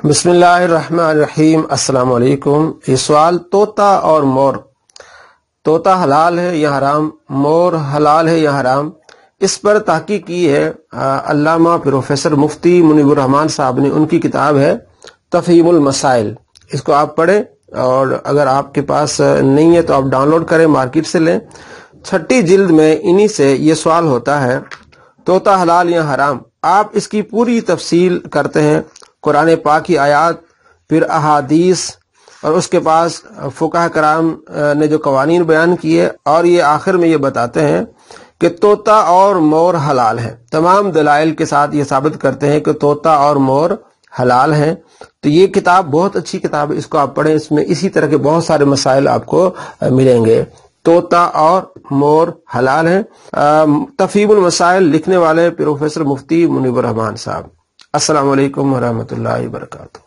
بسم اللہ الرحمن الرحیم۔ السلام علیکم۔ یہ سوال طوطا اور مور، طوطا حلال ہے یا حرام، مور حلال ہے یا حرام، اس پر تحقیق کی ہے علامہ پروفیسر مفتی منیب الرحمان صاحب نے۔ ان کی کتاب ہے تفہیم المسائل، اس کو آپ پڑھیں، اور اگر آپ کے پاس نہیں ہے تو آپ ڈاؤن لوڈ کریں، مارکیٹ سے لیں۔ 6 جلد میں انہی سے یہ سوال ہوتا ہے طوطا حلال یا حرام۔ آپ اس کی پوری تفصیل کرتے ہیں، قرآن پاک کی آیات، پھر احادیث، اور اس کے پاس فقہ کرام نے جو قوانین بیان کیے، اور یہ آخر میں یہ بتاتے ہیں کہ طوطا اور مور حلال ہیں۔ تمام دلائل کے ساتھ یہ ثابت کرتے ہیں کہ طوطا اور مور حلال ہیں۔ تو یہ کتاب بہت اچھی کتاب ہے، اس کو آپ پڑھیں، اس میں اسی طرح کے بہت سارے مسائل آپ کو ملیں گے۔ طوطا اور مور حلال ہیں۔ تفہیم المسائل لکھنے والے پروفیسر مفتی منیب الرحمان صاحب۔ السلام علیکم ورحمۃ اللہ وبرکاتہ۔